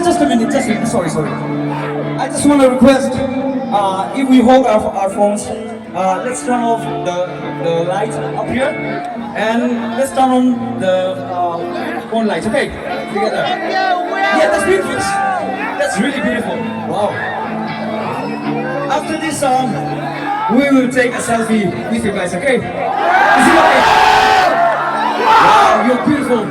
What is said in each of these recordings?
Just a minute, sorry. I just want to request, if we hold our phones, let's turn off the light up here, and let's turn on the phone lights, okay? Together. Yeah, that's beautiful. That's really beautiful. Wow. After this song, we will take a selfie with you guys, okay? Is it okay? Wow, you're beautiful.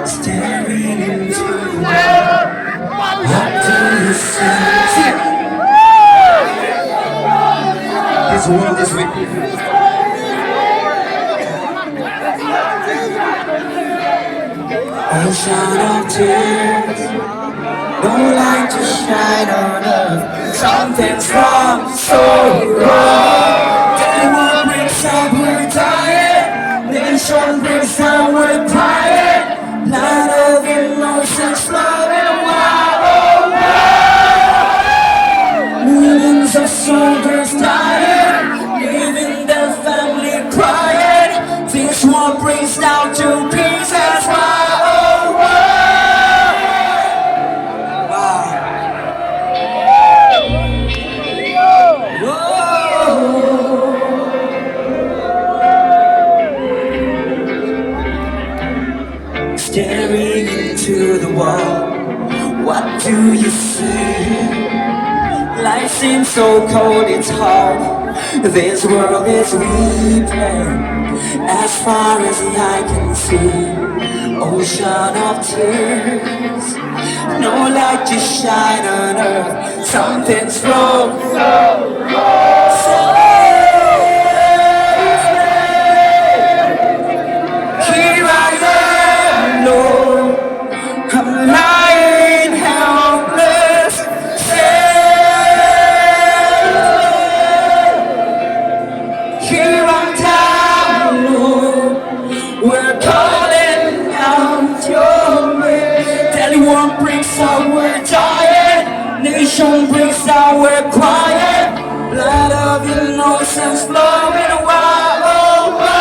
Staring into the world, what do you see? This world is with you. Ocean of tears, no light to shine on earth. Something's wrong, so wrong. Anyone breaks up, we're dying. Nation breaks down, we're crying. Light of emotions flowing wild over. Millions of soldiers dying, leaving their family crying. This war brings down to pieces wild over. Staring into the wall, what do you see? Life seems so cold, it's hard. This world is weeping, as far as the eye can see. Ocean of tears, no light to shine on earth. Something's wrong, so wrong. I'm lying helpless, here I'm down low. We're calling out your name. Anyone breaks out, we're dying. Nation breaks out, we're crying. Blood of innocence flowing wild over.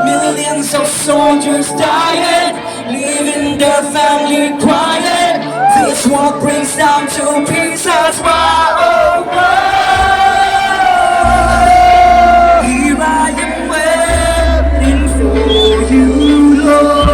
Millions of soldiers dying, leaving their family crying. This war brings down to pieces wild over. Here I am waiting for you, Lord.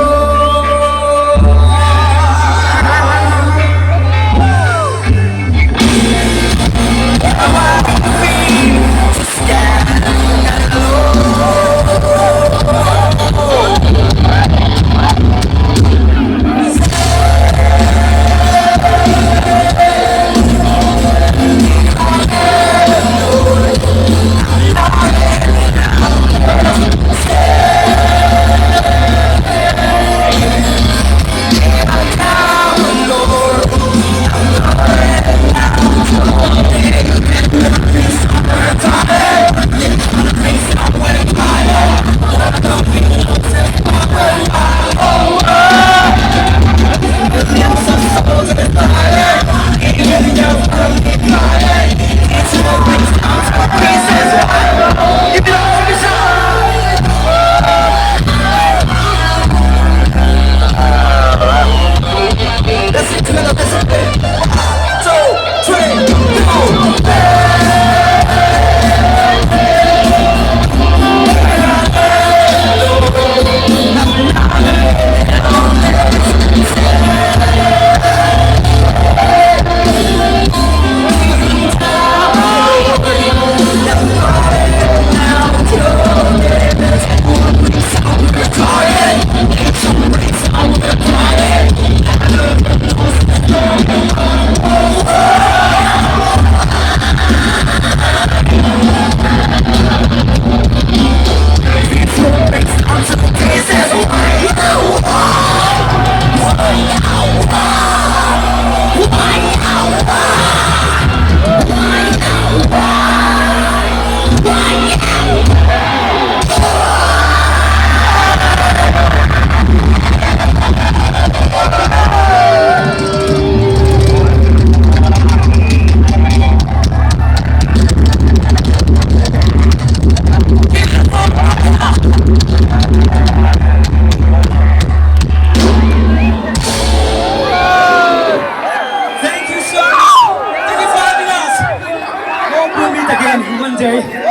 day.